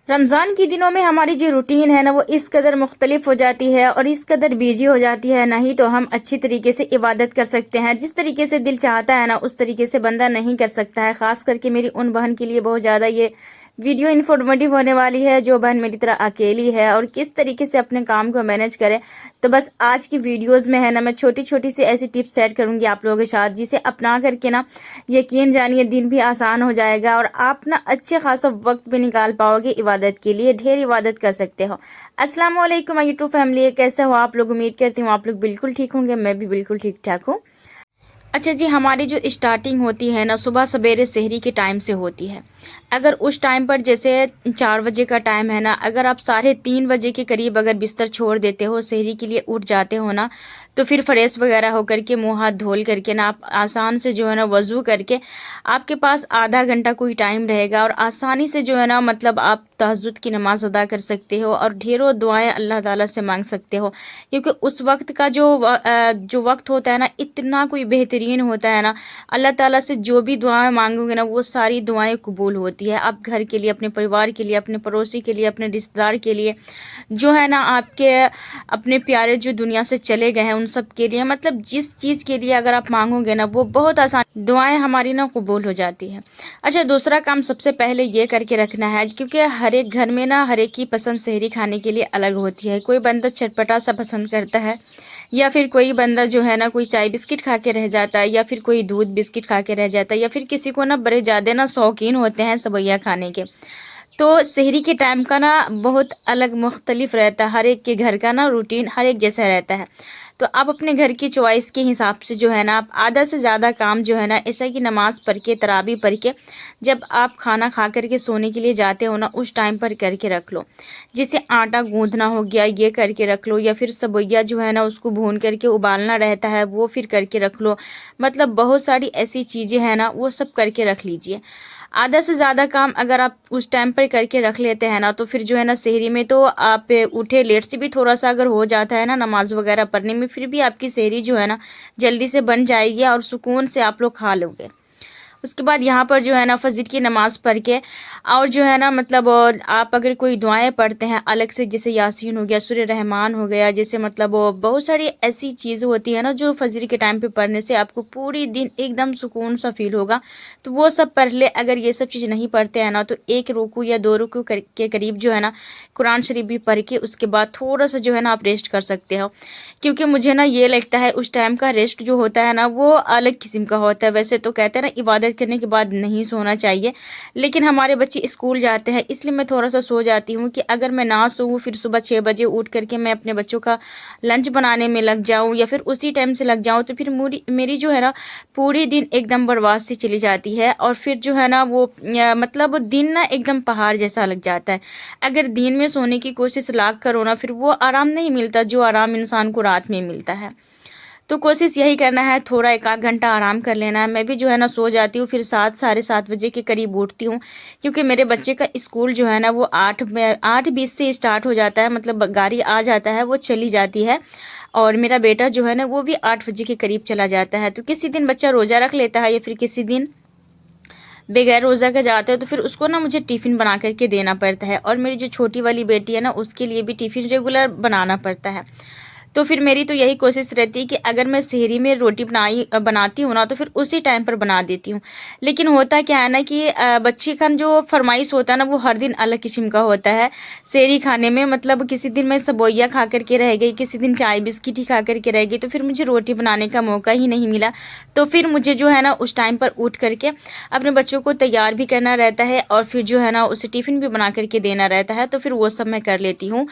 रमज़ान के दिनों में हमारी जो रूटीन है ना वो इस कदर मुख्तलिफ हो जाती है और इस कदर बिजी हो जाती है, नहीं तो हम अच्छी तरीके से इबादत कर सकते हैं। जिस तरीके से दिल चाहता है ना उस तरीके से बंदा नहीं कर सकता है। ख़ास करके मेरी उन बहन के लिए बहुत ज़्यादा ये वीडियो इन्फॉर्मेटिव होने वाली है जो बहन मेरी तरह अकेली है और किस तरीके से अपने काम को मैनेज करे। तो बस आज की वीडियोज़ में है ना मैं छोटी छोटी सी ऐसी टिप्स शेयर करूँगी आप लोगों के साथ, जिसे अपना करके ना यकीन जानिए दिन भी आसान हो जाएगा और आप ना अच्छे खासा वक्त भी निकाल पाओगे इबादत के लिए, ढेर इबादत कर सकते हो। अस्सलाम वालेकुम माय यूट्यूब फैमिली, कैसे हो आप लोग? उम्मीद करती हूँ आप लोग बिल्कुल ठीक होंगे, मैं भी बिल्कुल ठीक ठाक हूँ। अच्छा जी, हमारी जो स्टार्टिंग होती है ना सुबह सवेरे सहरी के टाइम से होती है। अगर उस टाइम पर जैसे 4 बजे का टाइम है ना, अगर आप 3:30 बजे के करीब अगर बिस्तर छोड़ देते हो, सहरी के लिए उठ जाते हो ना, तो फिर फ्रेश वगैरह होकर के मुंह हाथ धोल करके ना आप आसान से जो है ना वज़ू करके आपके पास आधा घंटा कोई टाइम रहेगा और आसानी से जो है ना मतलब आप तहज्जुद की नमाज अदा कर सकते हो और ढेरों दुआएं अल्लाह ताला से मांग सकते हो। क्योंकि उस वक्त का जो वक्त होता है ना इतना कोई बेहतरीन होता है ना, अल्लाह ताला से जो भी दुआएं मांगोगे ना वो सारी दुआएं कबूल होती है। आप घर के लिए, अपने परिवार के लिए, अपने पड़ोसी के लिए, अपने रिश्तेदार के लिए, जो है ना आपके अपने प्यारे जो दुनिया से चले गए हैं उन सब के लिए, मतलब जिस चीज़ के लिए अगर आप मांगोगे ना वो बहुत आसान दुआएं हमारी ना कबूल हो जाती है। अच्छा, दूसरा काम सबसे पहले ये करके रखना है, क्योंकि हर एक घर में ना हर एक की पसंद सहरी खाने के लिए अलग होती है। कोई बंदा चटपटा सा पसंद करता है, या फिर कोई बंदा जो है ना कोई चाय बिस्किट खा के रह जाता है, या फिर कोई दूध बिस्किट खा के रह जाता है, या फिर किसी को ना बड़े ज़्यादा ना शौकीन होते हैं सवैया खाने के। तो सहरी के टाइम का ना बहुत अलग मुख्तलिफ रहता है, हर एक के घर का ना रूटीन हर एक जैसा रहता है। तो आप अपने घर की चॉइस के हिसाब से जो है ना आप आधा से ज़्यादा काम जो है ना ऐसा कि नमाज पढ़ के, तरावी पढ़ के, जब आप खाना खा करके सोने के लिए जाते हो ना उस टाइम पर करके रख लो। जैसे आटा गूंदना हो गया ये करके रख लो, या फिर सबैया जो है ना उसको भून करके उबालना रहता है वो फिर करके रख लो। मतलब बहुत सारी ऐसी चीज़ें हैं ना वो सब करके रख लीजिए। आधा से ज़्यादा काम अगर आप उस टाइम पर करके रख लेते हैं ना तो फिर जो है ना सहरी में तो आप उठे लेट से भी थोड़ा सा अगर हो जाता है ना नमाज वगैरह पढ़ने में, फिर भी आपकी सहरी जो है ना जल्दी से बन जाएगी और सुकून से आप लोग खा लोगे। उसके बाद यहाँ पर जो है ना फजर की नमाज़ पढ़ के और जो है ना मतलब आप अगर कोई दुआएं पढ़ते हैं अलग से, जैसे यासीन हो गया, सूरह रहमान हो गया, जैसे मतलब बहुत सारी ऐसी चीज़ें होती है ना जो फजर के टाइम पे पढ़ने से आपको पूरी दिन एकदम सुकून सा फील होगा, तो वो सब पढ़ ले। अगर ये सब चीज़ नहीं पढ़ते हैं ना तो 1 रुकू या 2 रुकू के करीब जो है ना कुरान शरीफ भी पढ़ के उसके बाद थोड़ा सा जो है ना आप रेस्ट कर सकते हो। क्योंकि मुझे ना ये लगता है उस टाइम का रेस्ट जो होता है ना वो अलग किस्म का होता है। वैसे तो कहते हैं ना इबादत करने के बाद नहीं सोना चाहिए, लेकिन हमारे बच्चे स्कूल जाते हैं इसलिए मैं थोड़ा सा सो जाती हूँ कि अगर मैं ना सोऊं फिर सुबह 6 बजे उठ करके मैं अपने बच्चों का लंच बनाने में लग जाऊँ या फिर उसी टाइम से लग जाऊँ तो फिर मेरी जो है ना पूरी दिन एकदम बर्बाद से चली जाती है और फिर जो है ना वो मतलब दिन ना एकदम पहाड़ जैसा लग जाता है। अगर दिन में सोने की कोशिश लाख करो ना फिर वो आराम नहीं मिलता जो आराम इंसान को रात में मिलता है। तो कोशिश यही करना है, थोड़ा 1 आध घंटा आराम कर लेना है। मैं भी जो है ना सो जाती हूँ, फिर 7 साढ़े 7 बजे के करीब उठती हूँ, क्योंकि मेरे बच्चे का स्कूल जो है ना वो 8:20 से स्टार्ट हो जाता है, मतलब गाड़ी आ जाता है वो चली जाती है। और मेरा बेटा जो है ना वो भी 8 बजे के करीब चला जाता है। तो किसी दिन बच्चा रोज़ा रख लेता है या फिर किसी दिन बगैर रोज़ा के जाते हो तो फिर उसको ना मुझे टिफ़िन बना करके देना पड़ता है। और मेरी जो छोटी वाली बेटी है ना उसके लिए भी टिफ़िन रेगुलर बनाना पड़ता है। तो फिर मेरी तो यही कोशिश रहती है कि अगर मैं सहरी में रोटी बनाती हूँ ना तो फिर उसी टाइम पर बना देती हूँ। लेकिन होता क्या है ना कि बच्चे का जो फरमाइश होता है ना वो हर दिन अलग किस्म का होता है सहरी खाने में। मतलब किसी दिन मैं सबोइया खा करके रह गई, किसी दिन चाय बिस्किट ही खा करके रह गई, तो फिर मुझे रोटी बनाने का मौका ही नहीं मिला। तो फिर मुझे जो है ना उस टाइम पर उठ करके अपने बच्चों को तैयार भी करना रहता है और फिर जो है ना उसे टिफ़िन भी बना करके देना रहता है। तो फिर वो सब मैं कर लेती हूँ।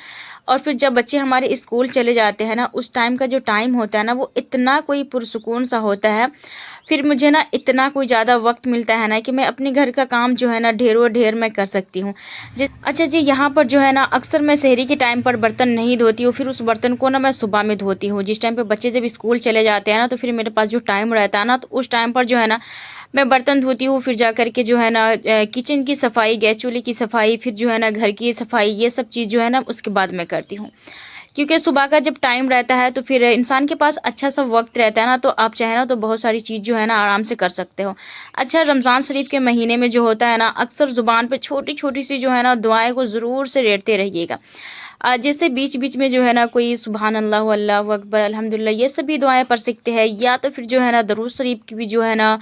और फिर जब बच्चे हमारे स्कूल चले जाते हैं ना उस टाइम का जो टाइम होता है ना वो इतना कोई पुरसुकून सा होता है। फिर मुझे ना इतना कोई ज़्यादा वक्त मिलता है ना कि मैं अपने घर का काम जो है ना ढेरों ढेर मैं कर सकती हूँ। अच्छा जी, यहाँ पर जो है ना अक्सर मैं सहरी के टाइम पर बर्तन नहीं धोती हूँ, फिर उस बर्तन को ना मैं सुबह में धोती हूँ। जिस टाइम पे बच्चे जब स्कूल चले जाते हैं ना तो फिर मेरे पास जो टाइम रहता है ना तो उस टाइम पर जो है ना मैं बर्तन धोती हूँ। फिर जा कर के जो है ना किचन की सफाई, गैस चूल्हे की सफाई, फिर जो है ना घर की सफाई, ये सब चीज़ जो है ना उसके बाद मैं करती हूँ। क्योंकि सुबह का जब टाइम रहता है तो फिर इंसान के पास अच्छा सा वक्त रहता है ना, तो आप चाहे ना तो बहुत सारी चीज़ जो है ना आराम से कर सकते हो। अच्छा, रमज़ान शरीफ के महीने में जो होता है ना, अक्सर ज़ुबान पे छोटी छोटी सी जो है ना दुआएं को ज़रूर से रेटते रहिएगा। जैसे बीच बीच में जो है ना कोई सुबहान अल्लाह, अल्लाहु अकबर, अल्हम्दुलिल्लाह, ये सभी दुआएं पढ़ सकते हैं, या तो फिर जो है ना दरूद शरीफ की भी जो है ना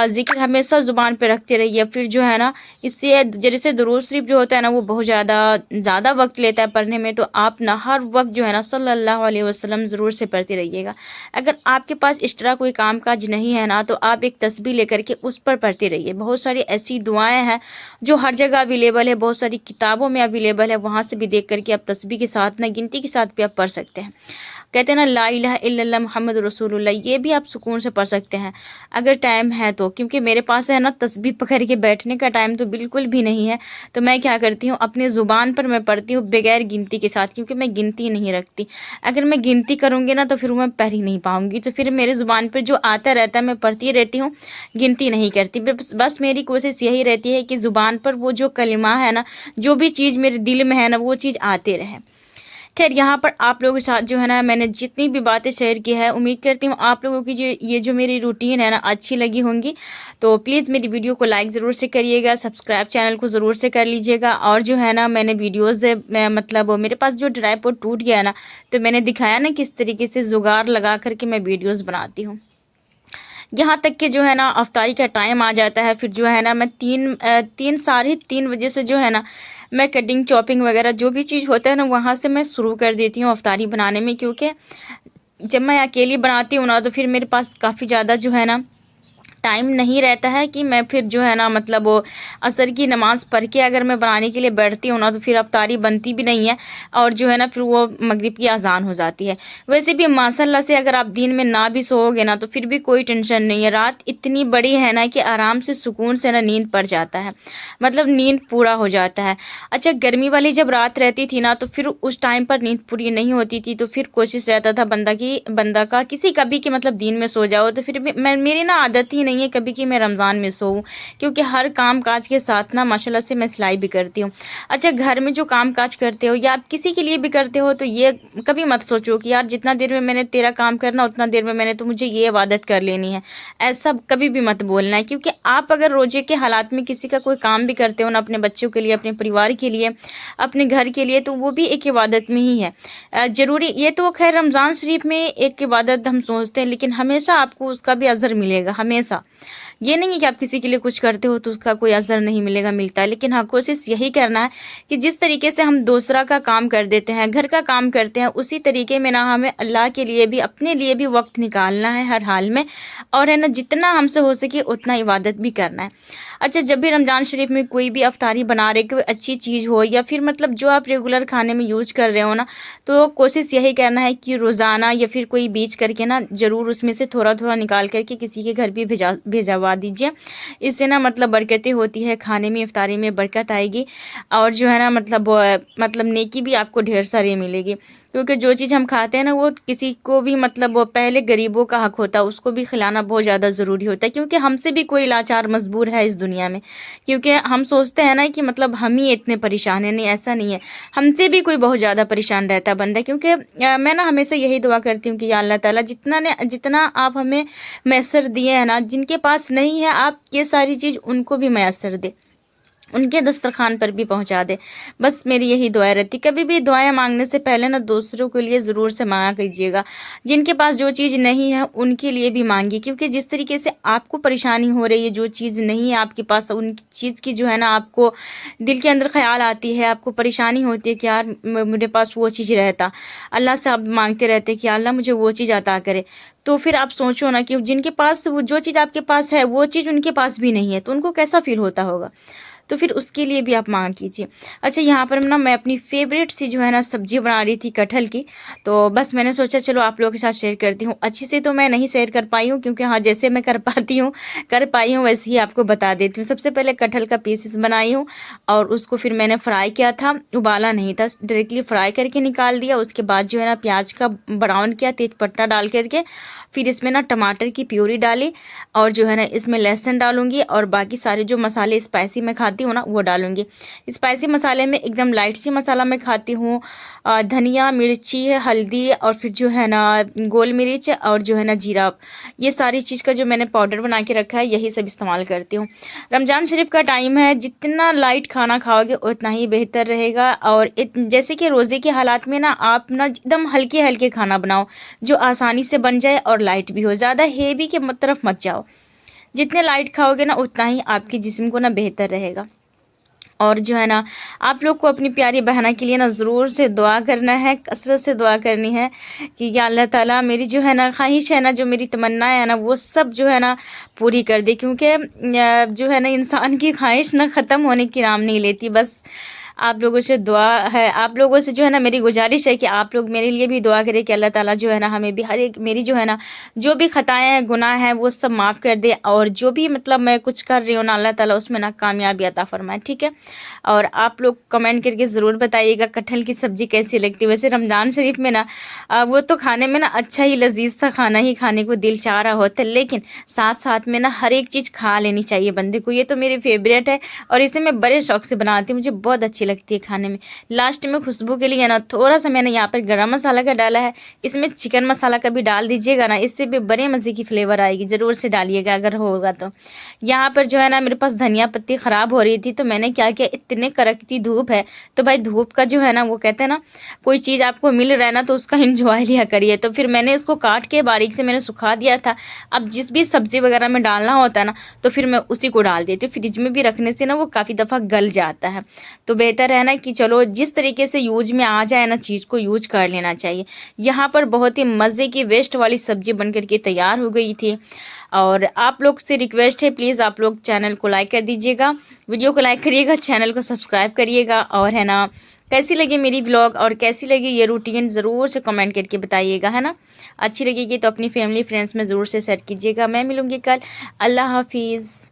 ज़िक्र हमेशा ज़ुबान पे रखते रहिए। फिर जो है ना इससे जैसे दरूद शरीफ जो होता है ना वो बहुत ज़्यादा वक्त लेता है पढ़ने में, तो आप ना हर वक्त जो है ना सल्लल्लाहु अलैहि वसल्लम ज़रूर से पढ़ते रहिएगा। अगर आपके पास एक्स्ट्रा कोई काम काज नहीं है ना, तो आप एक तस्बीह लेकर के उस पर पढ़ते रहिए। बहुत सारी ऐसी दुआएं हैं जो हर जगह अवेलेबल है, बहुत सारी किताबों में अवेलेबल है, वहाँ से भी देख करके आप तस्बीह के साथ ना गिनती के साथ भी आप पढ़ सकते हैं। कहते हैं ना ला इलाहा इल्लल्लाह मुहम्मद रसूलुल्लाह, ये भी आप सुकून से पढ़ सकते हैं अगर टाइम है तो। क्योंकि मेरे पास है ना तस्बीह पकड़ के बैठने का टाइम तो बिल्कुल भी नहीं है, तो मैं क्या करती हूँ अपने ज़ुबान पर मैं पढ़ती हूँ बगैर गिनती के साथ, क्योंकि मैं गिनती नहीं रखती। अगर मैं गिनती करूँगी ना तो फिर मैं पढ़ ही नहीं पाऊँगी, तो फिर मेरे ज़ुबान पर जो आता रहता है मैं पढ़ती रहती हूँ, गिनती नहीं करती। बस मेरी कोशिश यही रहती है कि ज़ुबान पर वो जो कलिमा है ना, जो भी चीज़ मेरे दिल में है ना, वो चीज़ आते रहे। खैर, यहाँ पर आप लोगों के साथ जो है ना मैंने जितनी भी बातें शेयर की है, उम्मीद करती हूँ आप लोगों की ये जो मेरी रूटीन है ना अच्छी लगी होंगी। तो प्लीज़ मेरी वीडियो को लाइक ज़रूर से करिएगा, सब्सक्राइब चैनल को ज़रूर से कर लीजिएगा। और जो है ना मैंने वीडियोज़ मतलब मेरे पास जो ट्राइपॉड टूट गया ना, तो मैंने दिखाया ना किस तरीके से जुगाड़ लगा करके मैं वीडियोज़ बनाती हूँ। यहाँ तक कि जो है ना अफ्तारी का टाइम आ जाता है, फिर जो है ना मैं 3 साढ़े 3 बजे से जो है ना मैं कटिंग चॉपिंग वगैरह जो भी चीज़ होता है ना वहाँ से मैं शुरू कर देती हूँ अफ्तारी बनाने में। क्योंकि जब मैं अकेली बनाती हूँ ना तो फिर मेरे पास काफ़ी ज़्यादा जो है ना टाइम नहीं रहता है कि मैं फिर जो है ना मतलब वो असर की नमाज़ पढ़ के अगर मैं बनाने के लिए बैठती हूँ ना तो फिर अफ्तारी बनती भी नहीं है, और जो है ना फिर वो मगरिब की अजान हो जाती है। वैसे भी माशाल्लाह से अगर आप दिन में ना भी सोओगे ना तो फिर भी कोई टेंशन नहीं है, रात इतनी बड़ी है ना कि आराम से सुकून से ना नींद पड़ जाता है, मतलब नींद पूरा हो जाता है। अच्छा, गर्मी वाली जब रात रहती थी ना तो फिर उस टाइम पर नींद पूरी नहीं होती थी, तो फिर कोशिश रहता था बंदा का किसी का भी कि मतलब दिन में सो जाओ, तो फिर मेरी ना आदत ही नहीं है कभी कि मैं रमज़ान में सोऊं, क्योंकि हर काम काज के साथ ना माशाल्लाह से मैं सिलाई भी करती हूँ। अच्छा, घर में जो काम काज करते हो या आप किसी के लिए भी करते हो तो ये कभी मत सोचो कि यार जितना देर में मैंने तेरा काम करना उतना देर में मैंने तो मुझे ये इबादत कर लेनी है, ऐसा कभी भी मत बोलना है। क्योंकि आप अगर रोजे के हालात में किसी का कोई काम भी करते हो ना, अपने बच्चों के लिए, अपने परिवार के लिए, अपने घर के लिए, तो वो भी एक इबादत में ही है। ज़रूरी ये तो खैर रमज़ान शरीफ में एक इबादत हम सोचते हैं, लेकिन हमेशा आपको उसका भी अज़र मिलेगा हमेशा। ये नहीं है कि आप किसी के लिए कुछ करते हो तो उसका कोई असर नहीं मिलेगा, मिलता है। लेकिन हाँ, कोशिश यही करना है कि जिस तरीके से हम दूसरा का काम कर देते हैं, घर का काम करते हैं, उसी तरीके में ना हमें अल्लाह के लिए भी, अपने लिए भी वक्त निकालना है हर हाल में, और है ना जितना हमसे हो सके उतना इबादत भी करना है। अच्छा, जब भी रमज़ान शरीफ में कोई भी अफ्तारी बना रहे, कोई अच्छी चीज़ हो या फिर मतलब जो आप रेगुलर खाने में यूज कर रहे हो ना, तो कोशिश यही करना है कि रोज़ाना या फिर कोई बीच करके ना ज़रूर उसमें से थोड़ा थोड़ा निकाल करके किसी के घर भी भेजवा दीजिए। इससे ना मतलब बरकतें होती है, खाने में इफ्तारी में बरकत आएगी, और जो है ना मतलब नेकी भी आपको ढेर सारी मिलेगी। क्योंकि जो चीज़ हम खाते हैं ना वो किसी को भी मतलब वो पहले गरीबों का हक होता है, उसको भी खिलाना बहुत ज़्यादा ज़रूरी होता है। क्योंकि हमसे भी कोई लाचार मजबूर है इस दुनिया में, क्योंकि हम सोचते हैं ना कि मतलब हम ही इतने परेशान हैं, नहीं ऐसा नहीं है, हमसे भी कोई बहुत ज़्यादा परेशान रहता है बंदा। क्योंकि मैं ना हमेशा यही दुआ करती हूँ कि या अल्लाह ताला जितना आप हमें मैसर दिए हैं ना, जिनके पास नहीं है आप ये सारी चीज़ उनको भी मैसर दे, उनके दस्तरखान पर भी पहुंचा दे। बस मेरी यही दुआ रहती। कभी भी दुआएं मांगने से पहले ना दूसरों के लिए ज़रूर से मांगा कीजिएगा, जिनके पास जो चीज़ नहीं है उनके लिए भी मांगी। क्योंकि जिस तरीके से आपको परेशानी हो रही है, जो चीज़ नहीं है आपके पास, उन चीज़ की जो है ना आपको दिल के अंदर ख्याल आती है, आपको परेशानी होती है कि यार मेरे पास वो चीज़ रहता, अल्लाह से आप मांगते रहते कि अल्लाह मुझे वो चीज़ अता करे। तो फिर आप सोचो ना कि जिनके पास वो जो चीज़ आपके पास है वो चीज़ उनके पास भी नहीं है, तो उनको कैसा फील होता होगा। तो फिर उसके लिए भी आप मांग कीजिए। अच्छा, यहाँ पर ना मैं अपनी फेवरेट सी जो है ना सब्जी बना रही थी कटहल की, तो बस मैंने सोचा चलो आप लोगों के साथ शेयर करती हूँ। अच्छे से तो मैं नहीं शेयर कर पाई हूँ, क्योंकि हाँ जैसे मैं कर पाई हूँ वैसे ही आपको बता देती हूँ। सबसे पहले कटहल का पीसेस बनाई हूँ, और उसको फिर मैंने फ्राई किया था, उबाला नहीं था, डायरेक्टली फ्राई करके निकाल दिया। उसके बाद जो है ना प्याज का ब्राउन किया, तेज पत्ता डाल करके, फिर इसमें ना टमाटर की प्यूरी डाली, और जो है ना इसमें लहसुन डालूंगी, और बाकी सारे जो मसाले स्पाइसी मैं खाती खाती हूँ ना वो डालूंगी। स्पाइसी मसाले में एकदम लाइट सी मसाला मैं खाती हूँ। धनिया, मिर्ची, हल्दी और फिर जो है ना गोल मिर्च और जो है ना जीरा, ये सारी चीज़ का जो मैंने पाउडर बना के रखा है यही सब इस्तेमाल करती हूँ। रमज़ान शरीफ का टाइम है, जितना लाइट खाना खाओगे उतना ही बेहतर रहेगा। और जैसे कि रोज़े के हालात में ना आप ना एकदम हल्के हल्के खाना बनाओ जो आसानी से बन जाए और लाइट भी हो, ज़्यादा हेवी के तरफ मत जाओ। जितने लाइट खाओगे ना उतना ही आपके जिस्म को ना बेहतर रहेगा। और जो है ना आप लोग को अपनी प्यारी बहना के लिए ना ज़रूर से दुआ करना है, कसरत से दुआ करनी है कि या अल्लाह ताला मेरी जो है ना ख्वाहिश है ना, जो मेरी तमन्ना है ना वो सब जो है ना पूरी कर दे। क्योंकि जो है ना इंसान की ख्वाहिश ना ख़त्म होने की नाम नहीं लेती। बस आप लोगों से दुआ है, आप लोगों से जो है ना मेरी गुजारिश है कि आप लोग मेरे लिए भी दुआ करें कि अल्लाह ताला जो है ना हमें भी हर एक मेरी जो है ना जो भी खताएं हैं, गुनाह हैं, वो सब माफ़ कर दे। और जो भी मतलब मैं कुछ कर रही हूँ ना अल्लाह ताला उसमें ना कामयाबी अता फरमाए, ठीक है। और आप लोग कमेंट करके ज़रूर बताइएगा कटहल की सब्ज़ी कैसी लगती है। वैसे रमज़ान शरीफ में ना वो तो खाने में ना अच्छा ही लजीज सा खाना ही खाने को दिल चाह रहा होता है, लेकिन साथ साथ में ना हर एक चीज़ खा लेनी चाहिए बंदे को। ये तो मेरी फेवरेट है और इसे मैं बड़े शौक से बनाती हूँ, मुझे बहुत अच्छी लगती है खाने में। लास्ट में खुशबू के लिए ना थोड़ा सा मैंने यहाँ पर गरम मसाला का डाला है, इसमें चिकन मसाला का भी डाल दीजिएगा ना, इससे भी बड़े मज़े की फ्लेवर आएगी। ज़रूर से डालिएगा अगर होगा तो। यहाँ पर जो है ना मेरे पास धनिया पत्ती ख़राब हो रही थी तो मैंने क्या किया, इतने कड़कती धूप है तो भाई धूप का जो है ना वो कहते हैं ना कोई चीज़ आपको मिल रहा है ना तो उसका इंजॉय लिया करिए। तो फिर मैंने इसको काट के बारीक से मैंने सुखा दिया था। अब जिस भी सब्ज़ी वगैरह में डालना होता है ना तो फिर मैं उसी को डाल देती हूँ। फ्रिज में भी रखने से ना वो काफ़ी दफ़ा गल जाता है। तो बेहतर है ना कि चलो जिस तरीके से यूज में आ जाए ना चीज़ को यूज कर लेना चाहिए। यहाँ पर बहुत ही मज़े की वेस्ट वाली सब्ज़ी बन करके तैयार हो गई थी। और आप लोग से रिक्वेस्ट है प्लीज़ आप लोग चैनल को लाइक कर दीजिएगा, वीडियो को लाइक करिएगा, चैनल को सब्सक्राइब करिएगा। और है ना कैसी लगी मेरी व्लॉग और कैसी लगी ये रूटीन ज़रूर से कमेंट करके बताइएगा, है ना। अच्छी लगेगी तो अपनी फैमिली फ्रेंड्स में ज़रूर से शेयर कीजिएगा। मैं मिलूँगी कल। अल्लाह हाफिज़।